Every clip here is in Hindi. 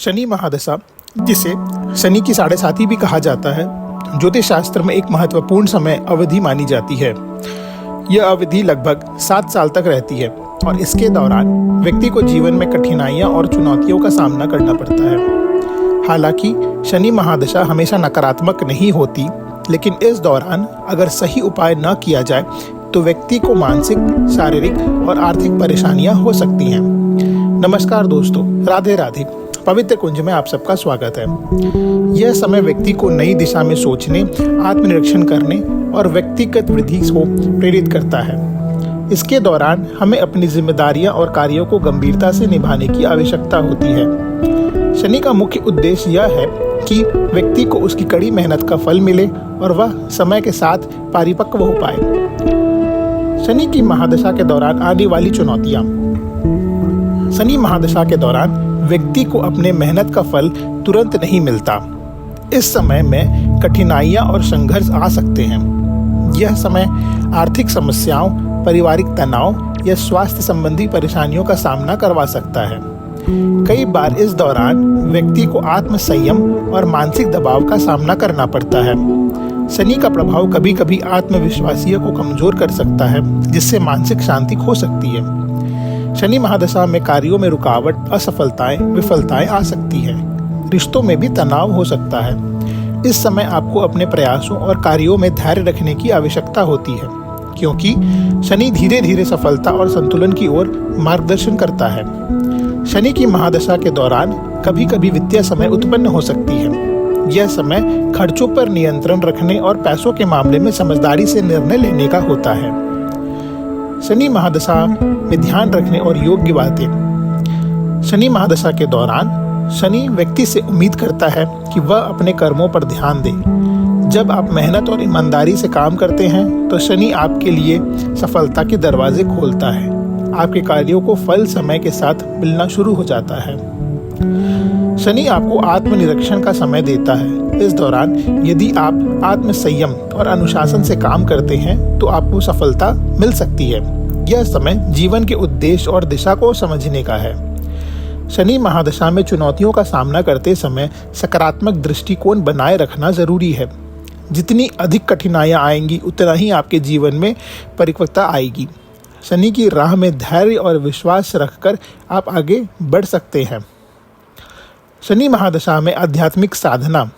शनि महादशा, जिसे शनि की 7.5 भी कहा जाता है, ज्योतिष शास्त्र में एक महत्वपूर्ण समय अवधि मानी जाती है। यह अवधि लगभग 7 साल तक रहती है और इसके दौरान व्यक्ति को जीवन में कठिनाइयां और चुनौतियों का सामना करना पड़ता है। हालांकि शनि महादशा हमेशा नकारात्मक नहीं होती, लेकिन इस दौरान अगर सही उपाय न किया जाए तो व्यक्ति को मानसिक, शारीरिक और आर्थिक परेशानियां हो सकती हैं। नमस्कार दोस्तों, राधे राधे। पवित्र कुंज में आप सबका स्वागत है। यह समय व्यक्ति को नई दिशा में सोचने, आत्मनिरीक्षण करने और व्यक्तिगत वृद्धि को प्रेरित करता है। इसके दौरान हमें अपनी जिम्मेदारियां और कार्यों को गंभीरता से निभाने की आवश्यकता होती है। शनि का मुख्य उद्देश्य यह है कि व्यक्ति को उसकी कड़ी मेहनत का फल मिले और वह समय के साथ परिपक्व हो पाए। शनि की महादशा के दौरान आने वाली चुनौतियां। शनि महादशा के दौरान व्यक्ति को अपने मेहनत का फल तुरंत नहीं मिलता। इस समय में कठिनाइयां और संघर्ष आ सकते हैं। यह समय आर्थिक समस्याओं, पारिवारिक तनाव या स्वास्थ्य संबंधी परेशानियों का सामना करवा सकता है। कई बार इस दौरान व्यक्ति को आत्म संयम और मानसिक दबाव का सामना करना पड़ता है। शनि का प्रभाव कभी कभी आत्मविश्वासियों को कमजोर कर सकता है, जिससे मानसिक शांति खो सकती है। शनि महादशा में कार्यों में रुकावट, असफलताएं, विफलताएं आ सकती है। रिश्तों में भी तनाव हो सकता है। इस समय आपको अपने प्रयासों और कार्यों में धैर्य रखने की आवश्यकता होती है, क्योंकि शनि धीरे धीरे सफलता और संतुलन की ओर मार्गदर्शन करता है। शनि की महादशा के दौरान कभी कभी वित्तीय समय उत्पन्न हो सकती है। यह समय खर्चों पर नियंत्रण रखने और पैसों के मामले में समझदारी से निर्णय लेने का होता है। शनि महादशा में ध्यान रखने और योग्य बातें। शनि महादशा के दौरान शनि व्यक्ति से उम्मीद करता है कि वह अपने कर्मों पर ध्यान दे। जब आप मेहनत और ईमानदारी से काम करते हैं तो शनि आपके लिए सफलता के दरवाजे खोलता है। आपके कार्यों को फल समय के साथ मिलना शुरू हो जाता है। शनि आपको आत्मनिरीक्षण का समय देता है। इस दौरान यदि आप आत्म संयम और अनुशासन से काम करते हैं तो आपको सफलता मिल सकती है। यह समय जीवन के उद्देश्य और दिशा को समझने का है। शनि महादशा में चुनौतियों का सामना करते समय सकारात्मक दृष्टिकोण बनाए रखना जरूरी है। जितनी अधिक कठिनाइयां आएंगी, उतना ही आपके जीवन में परिपक्वता आएगी। शनि की राह में धैर्य और विश्वास रखकर आप आगे बढ़ सकते हैं। शनि महादशा में आध्यात्मिक साधना।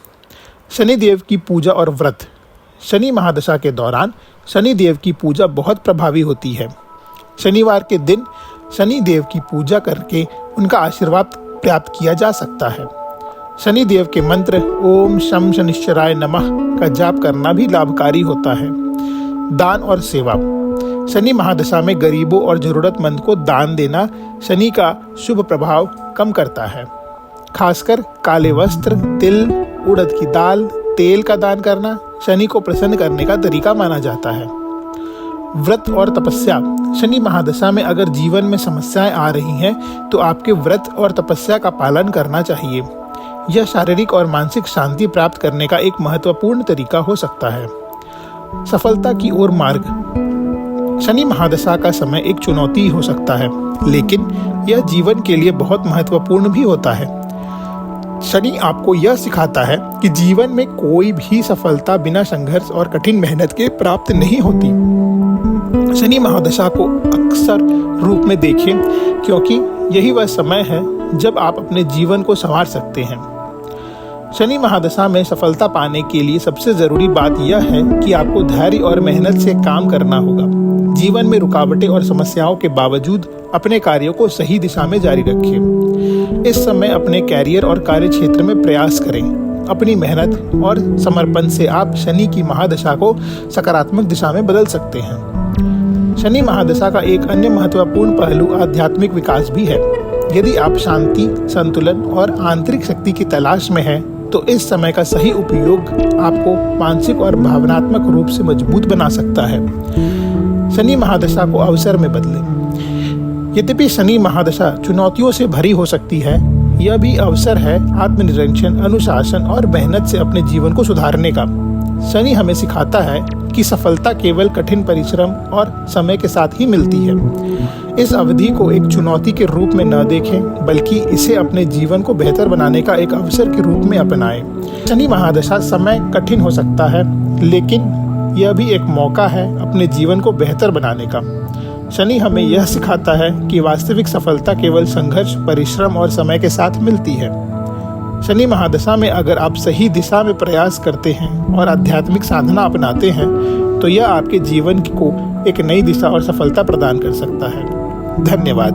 शनिदेव की पूजा और व्रत। शनि महादशा के दौरान शनिदेव की पूजा बहुत प्रभावी होती है। शनिवार के दिन शनिदेव की पूजा करके उनका आशीर्वाद प्राप्त किया जा सकता है। शनिदेव के मंत्र ओम शम शनिश्चराय नमः का जाप करना भी लाभकारी होता है। दान और सेवा। शनि महादशा में गरीबों और जरूरतमंद को दान देना शनि का शुभ प्रभाव कम करता है। खासकर काले वस्त्र, तिल, उड़द की दाल, तेल का दान करना शनि को प्रसन्न करने का तरीका माना जाता है। व्रत और तपस्या। शनि महादशा में अगर जीवन में समस्याएं आ रही हैं तो आपके व्रत और तपस्या का पालन करना चाहिए। यह शारीरिक और मानसिक शांति प्राप्त करने का एक महत्वपूर्ण तरीका हो सकता है। सफलता की ओर मार्ग। शनि महादशा का समय एक चुनौती हो सकता है, लेकिन यह जीवन के लिए बहुत महत्वपूर्ण भी होता है। शनि आपको यह सिखाता है कि जीवन में कोई भी सफलता बिना संघर्ष और कठिन मेहनत के प्राप्त नहीं होती। शनि महादशा को अक्सर रूप में देखें, क्योंकि यही वह समय है जब आप अपने जीवन को संवार सकते हैं। शनि महादशा में सफलता पाने के लिए सबसे जरूरी बात यह है कि आपको धैर्य और मेहनत से काम करना होगा। जीवन में रुकावटें और समस्याओं के बावजूद अपने कार्यों को सही दिशा में जारी रखें। इस समय अपने कैरियर और कार्य क्षेत्र में प्रयास करें। अपनी मेहनत और समर्पण से आप शनि की महादशा को सकारात्मक दिशा में बदल सकते हैं। शनि महादशा का एक अन्य महत्वपूर्ण पहलू आध्यात्मिक विकास भी है। यदि आप शांति, संतुलन और आंतरिक शक्ति की तलाश में हैं, तो इस समय का सही उपयोग आपको मानसिक और भावनात्मक रूप से मजबूत बना सकता है। शनि महादशा को अवसर में बदलें। यद्यपि शनि महादशा चुनौतियों से भरी हो सकती है, यह भी अवसर है आत्मनिरीक्षण, अनुशासन और मेहनत से अपने जीवन को सुधारने का। शनि हमें सिखाता है कि सफलता केवल कठिन परिश्रम और समय के साथ ही मिलती है। इस अवधि को एक चुनौती के रूप में न देखें, बल्कि इसे अपने जीवन को बेहतर बनाने का एक अवसर के रूप में अपनाएं। शनि महादशा समय कठिन हो सकता है, लेकिन यह भी एक मौका है अपने जीवन को बेहतर बनाने का। शनि हमें यह सिखाता है कि वास्तविक सफलता केवल संघर्ष, परिश्रम और समय के साथ मिलती है। शनि महादशा में अगर आप सही दिशा में प्रयास करते हैं और आध्यात्मिक साधना अपनाते हैं, तो यह आपके जीवन को एक नई दिशा और सफलता प्रदान कर सकता है। धन्यवाद।